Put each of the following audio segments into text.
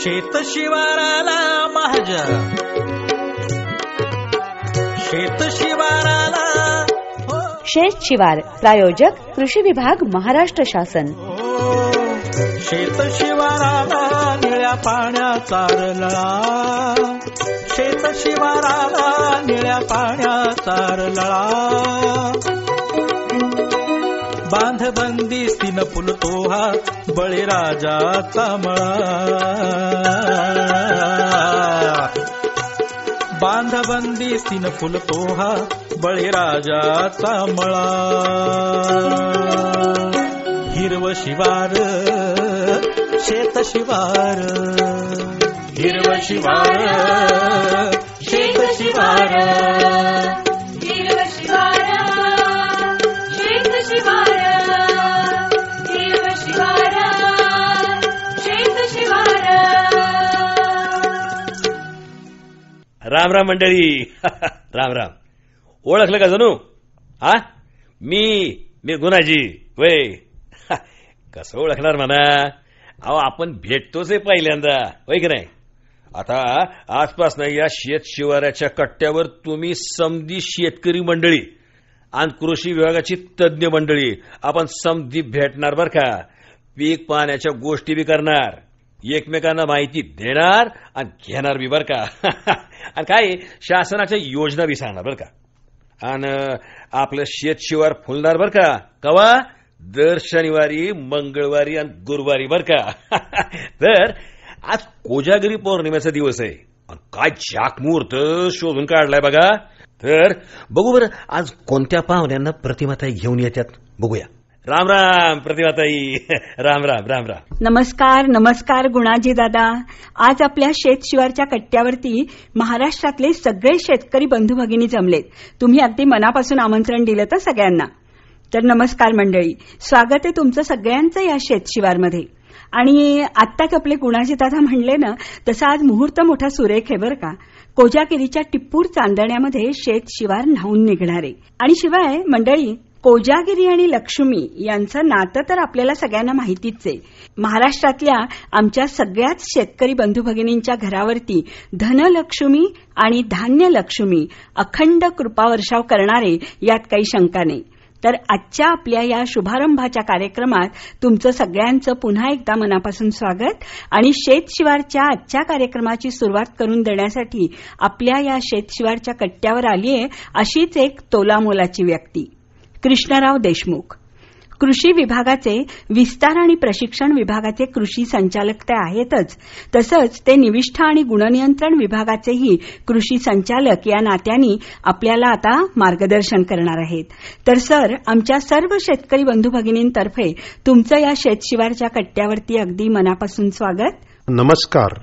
शेत शिवाराला माझ्या, शेत शिवाराला शेत शिवार प्रायोजक कृषी विभाग महाराष्ट्र शासन. शेत शिवाराला निळ्या पाण्याचा रळा, शेत शिवाराला निळ्या पाण्याचा रळा. बांधबंदीस्तीन फुलतो हा बळीराजाचा मळा, बांधबंदीस्तीन फुलतो हा बळीराजाचा मळा. हिरव शिवार शेत शिवार, हिरव शिवार शेत शिवार, हिरव शिवार शेत शिवार, हिरव शिवार शेत शिवार. राम राम मंडळी. राम राम. ओळखलं का जणू? हा मी गुणाजी वय. कसं ओळखणार म्हणा, अहो आपण भेटतोच आहे पहिल्यांदा, होय की नाही. आता आजपासून या शेत शिवाराच्या कट्ट्यावर तुम्ही समधी शेतकरी मंडळी आणि कृषी विभागाची तज्ज्ञ मंडळी आपण समधी भेटणार बर का. पीक पाण्याच्या गोष्टी बी करणार, एकमेकांना माहिती देणार आणि घेणार बी बर का. आणि काय शासनाच्या योजना बी सांगणार बर का. आणि आपलं शेत शिवार फुलणार बर का. कवा? दर शनिवारी, मंगळवारी आणि गुरुवारी बर का. तर आज कोजागिरी पौर्णिमेचा दिवस आहे. काय चाक मुहूर्त शोधून काढलाय बघा. तर बघू बरं आज कोणत्या पाहुण्यांना प्रतिमाताई घेऊन येतात बघूया. राम राम प्रतिमाताई. राम राम राम राम. नमस्कार नमस्कार गुणाजी दादा. आज आपल्या शेत शिवारच्या कट्ट्यावरती महाराष्ट्रातले सगळे शेतकरी बंधू भगिनी जमलेत. तुम्ही अगदी मनापासून आमंत्रण दिलं तर सगळ्यांना. तर नमस्कार मंडळी, स्वागत आहे तुमचं सगळ्यांचं या शेत शिवारमध्ये. आणि आत्ताच आपले गुणाजी दादा म्हणले ना तसं आज मुहूर्त मोठा सुरेख आहे बरं का. कोजागिरीच्या टिप्पूर चांदण्यामध्ये शेत शिवार न्हाऊन निघणार आहे. आणि शिवाय मंडळी, कोजागिरी आणि लक्ष्मी यांचं नातं तर आपल्याला सगळ्यांना माहितीच आहे. महाराष्ट्रातल्या आमच्या सगळ्याच शेतकरी बंधू भगिनींच्या घरावरती धनलक्ष्मी आणि धान्य लक्ष्मी अखंड कृपावर्षाव करणारे, यात काही शंका नाही. तर आजच्या आपल्या या शुभारंभाच्या कार्यक्रमात तुमचं सगळ्यांचं पुन्हा एकदा मनापासून स्वागत. आणि शेतशिवारच्या आजच्या कार्यक्रमाची सुरुवात करून देण्यासाठी आपल्या या शेतशिवारच्या कट्ट्यावर आली आहे अशीच एक तोलामोलाची व्यक्ती, कृष्णराव देशमुख. कृषी विभागाचे विस्तार आणि प्रशिक्षण विभागाचे कृषी संचालक ते आहेतच, तसंच ते निविष्ठा आणि गुणनियंत्रण विभागाचेही कृषी संचालक या नात्याने आपल्याला आता मार्गदर्शन करणार आहेत. तर सर, आमच्या सर्व शेतकरी बंधू भगिनींतर्फे तुमचं या शेतशिवारच्या कट्ट्यावरती अगदी मनापासून स्वागत. नमस्कार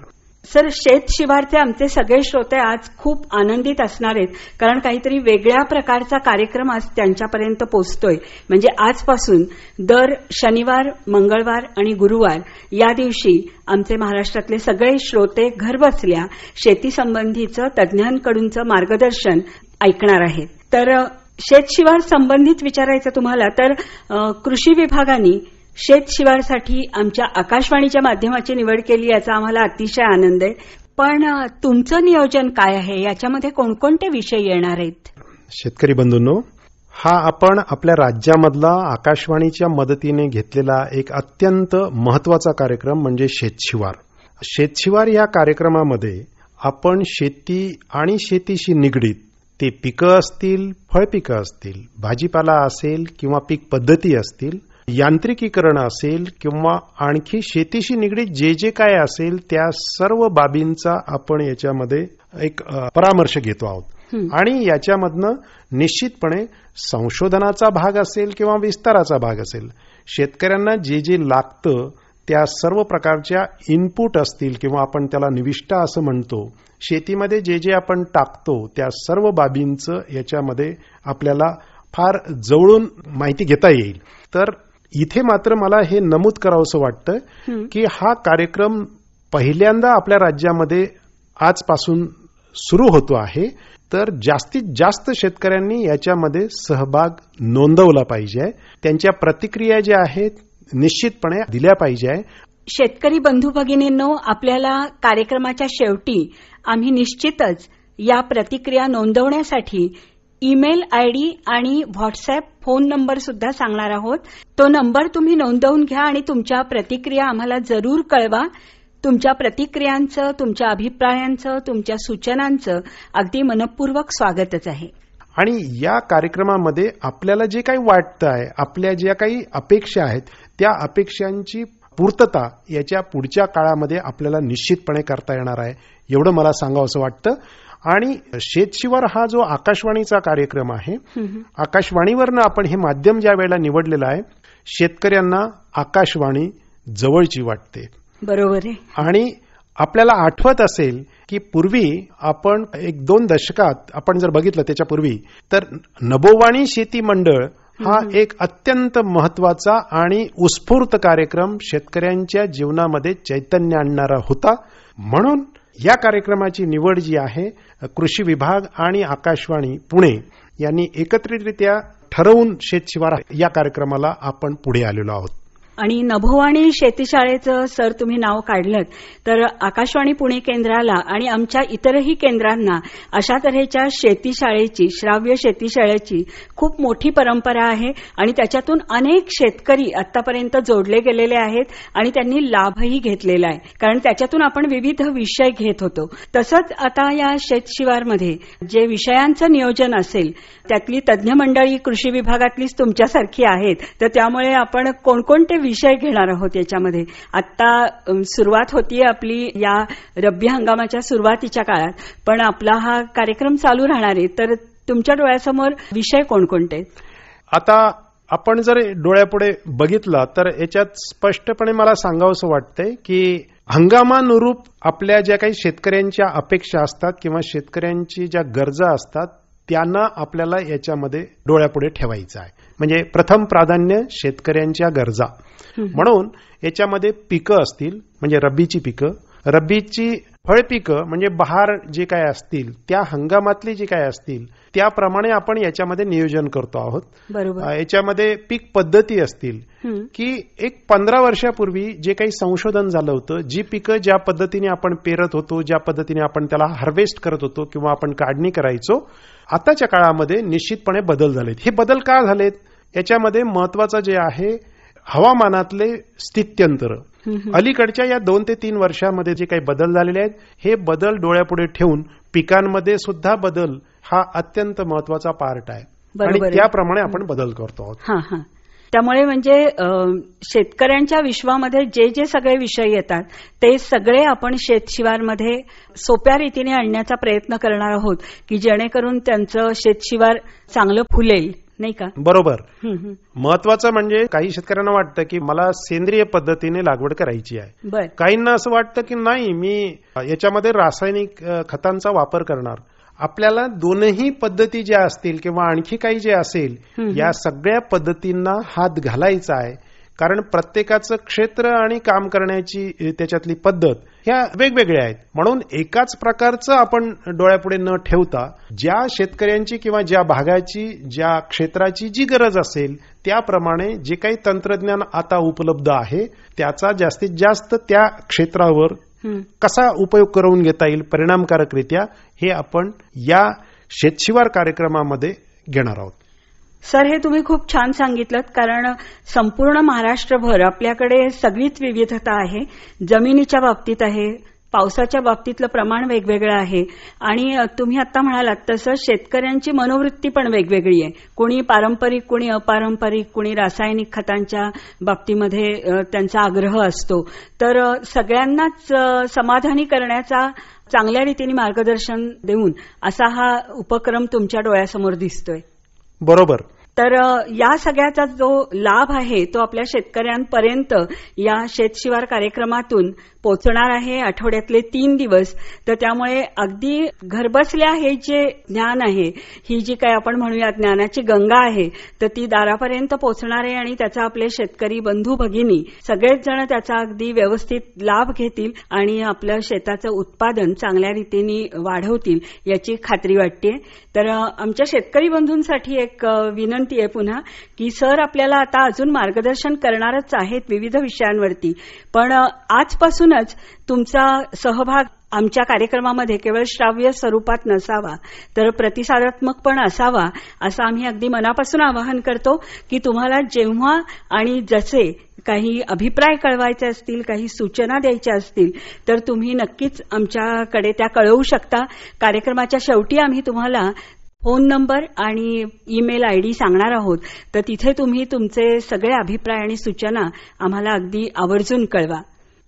सर. शेत शिवारचे आमचे सगळे श्रोते आज खूप आनंदित असणार आहेत, कारण काहीतरी वेगळ्या प्रकारचा कार्यक्रम आज त्यांच्यापर्यंत पोहोचतोय. म्हणजे आजपासून दर शनिवार, मंगळवार आणि गुरुवार या दिवशी आमचे महाराष्ट्रातले सगळे श्रोते घरबसल्या शेती संबंधीचं तज्ज्ञांकडूनचं मार्गदर्शन ऐकणार आहेत. तर शेत शिवार संबंधित विचारायचं तुम्हाला तर कृषी विभागाने शेत शिवारसाठी आमच्या आकाशवाणीच्या माध्यमाची निवड केली याचा आम्हाला अतिशय आनंद आहे. पण तुमचं नियोजन काय आहे, याच्यामध्ये कोणकोणते विषय येणार आहेत? शेतकरी बंधूंनो, हा आपण आपल्या राज्यामधला आकाशवाणीच्या मदतीने घेतलेला एक अत्यंत महत्वाचा कार्यक्रम म्हणजे शेतशिवार. शेतशिवार या कार्यक्रमामध्ये आपण शेती आणि शेतीशी निगडीत ते पिकं असतील, फळपिकं असतील, भाजीपाला असेल किंवा पीक पद्धती असतील, यांत्रिकीकरण असेल किंवा आणखी शेतीशी निगडीत जे जे काय असेल त्या सर्व बाबींचा आपण याच्यामध्ये एक परामर्श घेतो आहोत. आणि याच्यामधनं निश्चितपणे संशोधनाचा भाग असेल किंवा विस्ताराचा भाग असेल, शेतकऱ्यांना जे जे लागतं त्या सर्व प्रकारच्या इनपुट असतील किंवा आपण त्याला निविष्ठा असं म्हणतो, शेतीमध्ये जे जे आपण टाकतो त्या सर्व बाबींचं याच्यामध्ये आपल्याला फार जवळून माहिती घेता येईल. तर इथे मात्र मला हे नमूद करावंसं वाटतं की हा कार्यक्रम पहिल्यांदा आपल्या राज्यामध्ये आजपासून सुरू होतो आहे. तर जास्तीत जास्त शेतकऱ्यांनी याच्यामध्ये सहभाग नोंदवला पाहिजे. त्यांच्या प्रतिक्रिया ज्या आहेत निश्चितपणे दिल्या पाहिजे. शेतकरी बंधू भगिनींनो, आपल्याला कार्यक्रमाच्या शेवटी आम्ही निश्चितच या प्रतिक्रिया नोंदवण्यासाठी ईमेल आयडी आणि व्हॉट्सअप फोन नंबर सुद्धा सांगणार आहोत. तो नंबर तुम्ही नोंदवून घ्या आणि तुमच्या प्रतिक्रिया आम्हाला जरूर कळवा. तुमच्या प्रतिक्रियांचं, तुमच्या अभिप्रायांचं, तुमच्या सूचनांचं अगदी मनपूर्वक स्वागतच आहे. आणि या कार्यक्रमामध्ये आपल्याला जे काही वाटतं आहे, आपल्या ज्या काही अपेक्षा आहेत, त्या अपेक्षांची पूर्तता याच्या पुढच्या काळामध्ये आपल्याला निश्चितपणे करता येणार आहे, एवढं मला सांगावंसं वाटतं. आणि शेतशिवार हा जो आकाशवाणीचा कार्यक्रम आहे, आकाशवाणीवरनं आपण हे माध्यम ज्या वेळेला निवडलेलं आहे, शेतकऱ्यांना आकाशवाणी जवळची वाटते. बरोबर आहे. आणि आपल्याला आठवत असेल की पूर्वी आपण 1-2 दशकात आपण जर बघितलं त्याच्यापूर्वी, तर नभोवाणी शेती मंडळ हा एक अत्यंत महत्वाचा आणि उत्स्फूर्त कार्यक्रम शेतकऱ्यांच्या जीवनामध्ये चैतन्य आणणारा होता. म्हणून या कार्यक्रमाची निवड जी आहे, कृषी विभाग आणि आकाशवाणी पुणे यांनी एकत्रितरित्या ठरवून शेतशिवार या कार्यक्रमाला आपण पुढे आलेलो आहोत. आणि नभोवाणी शेतीशाळेचं सर तुम्ही नाव काढलं, तर आकाशवाणी पुणे केंद्राला आणि आमच्या इतरही केंद्रांना अशा तऱ्हेच्या शेतीशाळेची, श्राव्य शेतीशाळेची खूप मोठी परंपरा आहे आणि त्याच्यातून अनेक शेतकरी आतापर्यंत जोडले गेलेले आहेत आणि त्यांनी लाभही घेतलेला आहे. कारण त्याच्यातून आपण विविध विषय घेत होतो. तसंच आता या शेतशिवारमध्ये जे विषयांचं नियोजन असेल, त्यातली तज्ज्ञ मंडळी कृषी विभागातलीच तुमच्यासारखी आहेत, तर त्यामुळे आपण कोणकोणते विषय घेणार आहोत याच्यामध्ये. आता सुरुवात होतीये आपली या रब्बी हंगामाच्या सुरुवातीच्या काळात, पण आपला हा कार्यक्रम चालू राहणार आहे. तर तुमच्या डोळ्यासमोर विषय कोणकोणते? आता आपण जर डोळ्यापुढे बघितलं तर याच्यात स्पष्टपणे मला सांगावंसं वाटतंय की हंगामानुरूप आपल्या ज्या काही शेतकऱ्यांच्या अपेक्षा असतात किंवा शेतकऱ्यांची ज्या गरजा असतात, त्यांना आपल्याला याच्यामध्ये डोळ्यापुढे ठेवायचं आहे. म्हणजे प्रथम प्राधान्य शेतकऱ्यांच्या गरजा. म्हणून याच्यामध्ये पिकं असतील, म्हणजे रब्बीची पिकं, रब्बीची फळपिकं म्हणजे बहार जे काय असतील, त्या हंगामातली जी काय असतील त्याप्रमाणे आपण याच्यामध्ये नियोजन करतो आहोत. बरोबर. याच्यामध्ये पीक पद्धती असतील की एक 15 वर्षापूर्वी जे काही संशोधन झालं होतं, जी पिकं ज्या पद्धतीने आपण पेरत होतो, ज्या पद्धतीने आपण त्याला हार्वेस्ट करत होतो किंवा आपण काढणी करायचो, आताच्या काळामध्ये निश्चितपणे बदल झालेत. हे बदल का झालेत? याच्यामध्ये महत्वाचं जे आहे, हवामानातले स्थित्यंतर. अलीकडच्या या 2 ते 3 वर्षामध्ये जे काही बदल झालेले आहेत, हे बदल डोळ्यापुढे ठेवून पिकांमध्ये सुद्धा बदल हा अत्यंत महत्वाचा पार्ट आहे आणि त्याप्रमाणे आपण बदल करतो आहोत. त्यामुळे म्हणजे शेतकऱ्यांच्या विश्वामध्ये जे जे सगळे विषय येतात ते सगळे आपण शेतशिवारमध्ये सोप्या रीतीने आणण्याचा प्रयत्न करणार आहोत की जेणेकरून त्यांचं शेतशिवार चांगलं फुलेल, नाही का? बरोबर. महत्वाचं म्हणजे काही शेतकऱ्यांना वाटतं की मला सेंद्रिय पद्धतीने लागवड करायची आहे, काहींना असं वाटतं की नाही, मी याच्यामध्ये रासायनिक खतांचा वापर करणार. आपल्याला दोनही पद्धती ज्या असतील किंवा आणखी काही जे असेल, या सगळ्या पद्धतींना हात घालायचा आहे. कारण प्रत्येकाचं क्षेत्र आणि काम करण्याची त्याच्यातली पद्धत ह्या वेगवेगळ्या आहेत. म्हणून एकाच प्रकारचं आपण डोळ्यापुढे न ठेवता ज्या शेतकऱ्यांची किंवा ज्या भागाची, ज्या क्षेत्राची जी गरज असेल त्याप्रमाणे जे काही तंत्रज्ञान आता उपलब्ध आहे त्याचा जास्तीत जास्त त्या क्षेत्रावर कसा उपयोग करून घेता येईल परिणामकारकरित्या, हे आपण या शेतशिवार कार्यक्रमामध्ये घेणार आहोत. सर, हे तुम्ही खूप छान सांगितलं. कारण संपूर्ण महाराष्ट्रभर आपल्याकडे सगळीच विविधता आहे. जमिनीच्या बाबतीत आहे, पावसाच्या बाबतीतलं प्रमाण वेगवेगळं आहे आणि तुम्ही आता म्हणालात तसं शेतकऱ्यांची मनोवृत्ती पण वेगवेगळी आहे. कोणी पारंपरिक, कोणी अपारंपरिक, कोणी रासायनिक खतांच्या बाबतीमध्ये त्यांचा आग्रह असतो. तर सगळ्यांनाच समाधानी करण्याचा चांगल्या रीतीने मार्गदर्शन देऊन असा हा उपक्रम तुमच्या डोळ्यासमोर दिसतोय. बरोबर. तर या सगळ्याचा जो लाभ आहे तो आपल्या शेतकऱ्यांपर्यंत या शेतशिवार कार्यक्रमातून पोहोचणार आहे आठवड्यातले 3 दिवस. तर त्यामुळे अगदी घरबसल्या हे जे ज्ञान आहे, ही जी काय आपण म्हणूया ज्ञानाची गंगा आहे, तर ती दारापर्यंत पोहोचणार आहे आणि त्याचा आपले शेतकरी बंधू भगिनी सगळेच जण त्याचा अगदी व्यवस्थित लाभ घेतील आणि आपलं शेताचं उत्पादन चांगल्या रीतीने वाढवतील याची खात्री वाटते. तर आमच्या शेतकरी बंधूंसाठी एक विनंती विनंती आहे पुन्हा की सर आपल्याला आता अजून मार्गदर्शन करणारच आहेत विविध विषयांवरती, पण आजपासूनच तुमचा सहभाग आमच्या कार्यक्रमामध्ये केवळ श्राव्य स्वरूपात नसावा तर प्रतिसादात्मक पण असावा, असं आम्ही अगदी मनापासून आवाहन करतो की तुम्हाला जेव्हा आणि जसे काही अभिप्राय कळवायचे असतील, काही सूचना द्यायच्या असतील तर तुम्ही नक्कीच आमच्याकडे त्या कळवू शकता. कार्यक्रमाच्या शेवटी आम्ही तुम्हाला फोन नंबर आणि ईमेल आयडी सांगणार आहोत, तर तिथे तुम्ही तुमचे सगळे अभिप्राय आणि सूचना आम्हाला अगदी आवर्जून कळवा.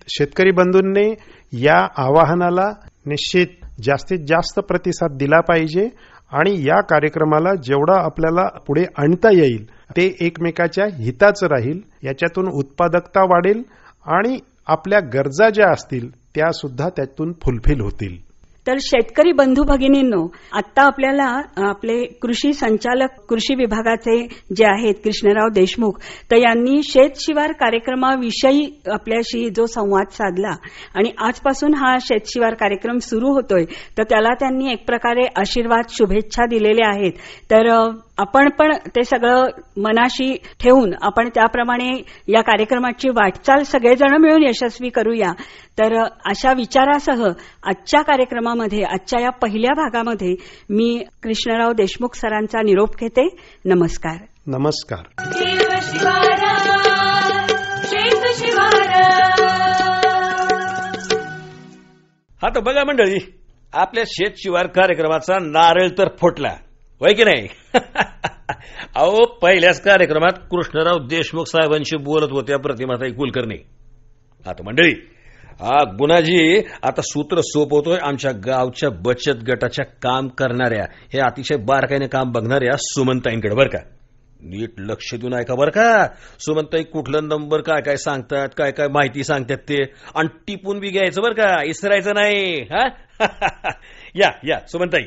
शेतकरी बंधूंनी या आवाहनाला निश्चित जास्तीत जास्त प्रतिसाद दिला पाहिजे आणि या कार्यक्रमाला जेवढा आपल्याला पुढे आणता येईल ते एकमेकाच्या हिताचं राहील, याच्यातून उत्पादकता वाढेल आणि आपल्या गरजा ज्या असतील त्या सुद्धा त्यातून फुलफिल होतील. तर शेतकरी बंधू भगिनींनो, आता आपल्याला आपले कृषी संचालक कृषी विभागाचे जे आहेत कृष्णराव देशमुख, तर यांनी शेतशिवार कार्यक्रमाविषयी आपल्याशी जो संवाद साधला आणि आजपासून हा शेतशिवार कार्यक्रम सुरू होतोय, तर त्याला त्यांनी एक प्रकारे आशीर्वाद शुभेच्छा दिलेल्या आहेत. तर आपण पण ते सगळं मनाशी ठेवून आपण त्याप्रमाणे या कार्यक्रमाची वाटचाल सगळेजण मिळून यशस्वी करूया. तर अशा विचारासह आजच्या कार्यक्रमामध्ये, आजच्या या पहिल्या भागामध्ये मी कृष्णराव देशमुख सरांचा निरोप घेते. नमस्कार. नमस्कार. हा तर बघा मंडळी, आपल्या शेत शिवार कार्यक्रमाचा नारळ तर फुटला, होय की नाही? अहो, पहिल्याच कार्यक्रमात कृष्णराव देशमुख साहेबांशी बोलत होत्या प्रतिमाताई कुलकर्णी. आता मंडळी, गुणाजी आता सूत्र सोपवतोय आमच्या गावच्या बचत गटाच्या काम करणाऱ्या, हे अतिशय बारकाईने काम बघणाऱ्या सुमनताईंकडे. बरं का, नीट लक्ष देऊन ऐका बरं का. सुमनताई कुठलं नंबर काय काय सांगतात, काय काय माहिती सांगतात ते, आणि टिपून बी घ्यायचं बरं का, इसरायचं नाही. हा या या सुमनताई.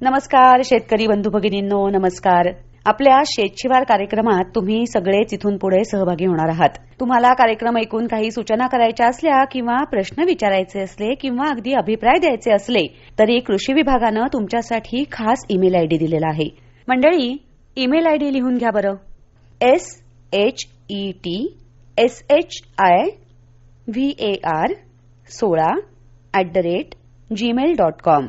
नमस्कार शेतकरी बंधू भगिनींनो, नमस्कार. आपल्या शेतशिवार कार्यक्रमात तुम्ही सगळेच इथून पुढे सहभागी होणार आहात. तुम्हाला कार्यक्रम ऐकून काही सूचना करायच्या असल्या किंवा प्रश्न विचारायचे असले किंवा अगदी अभिप्राय द्यायचे असले तरी कृषी विभागानं तुमच्यासाठी खास ईमेल आयडी दिलेला आहे. मंडळी, ईमेल आयडी लिहून घ्या बरं. SHETSHIVAR16@gmail.com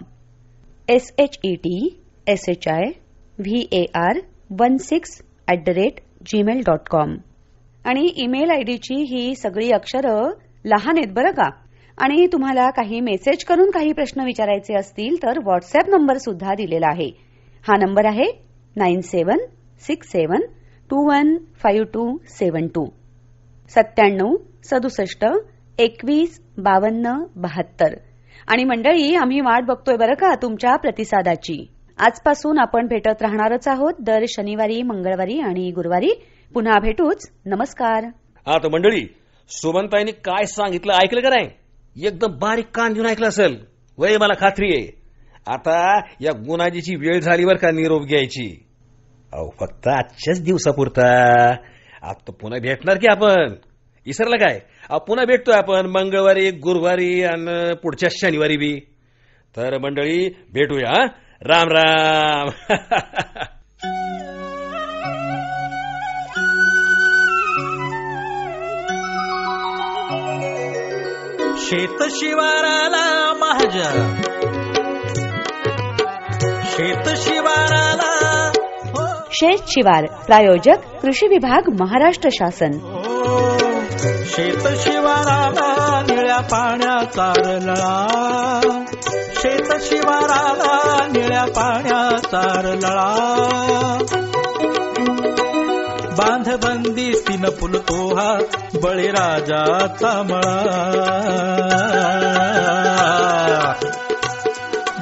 SHETVAR16@gmail.com. आणि ईमेल आयडीची ही सगळी अक्षरं लहान आहेत बरं का. आणि तुम्हाला काही मेसेज करून काही प्रश्न विचारायचे असतील तर व्हॉट्सअप नंबर सुद्धा दिलेला आहे. हा नंबर आहे 9767215272 9767215272. आणि मंडळी, आम्ही वाट बघतोय बरं का तुमच्या प्रतिसादाची. आजपासून आपण भेटत राहणारच आहोत दर शनिवारी, मंगळवारी आणि गुरुवारी. पुन्हा भेटूच. नमस्कार. हा तर मंडळी, सुमनताईंनी काय सांगितलं ऐकलं का नाही? एकदम बारीक कान देऊन ऐकलं असेल, वय मला खात्री आहे. आता या गुणाजीची वेळ झाली बरं का निरोप घ्यायची. अहो, फक्त आजच्याच दिवसापुरता. आता पुन्हा भेटणार की आपण, विसरलं काय? पुन्हा भेटतोय आपण मंगळवारी, गुरुवारी आणि पुढच्या शनिवारी बी. तर मंडळी भेटूया. राम राम. शेत शिवाराला माझ्या, शेत शिवाराला. शेत शिवार प्रायोजक कृषी विभाग महाराष्ट्र शासन. शेत शिवाराला निळ्या पाण्याचा रळा, शेत शिवाराला निळ्या पाण्याचा रळा. बांधबंदीस्तीन फुलतो हा बळीराजाचा मळा,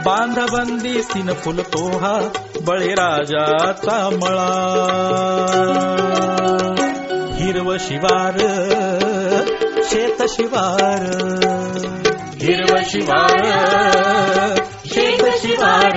बांधबंदीस्तीन फुलतो हा बळीराजाचा मळा. हिरव शिवार शेत शिवार, हिरव शिवार शेत शिवार.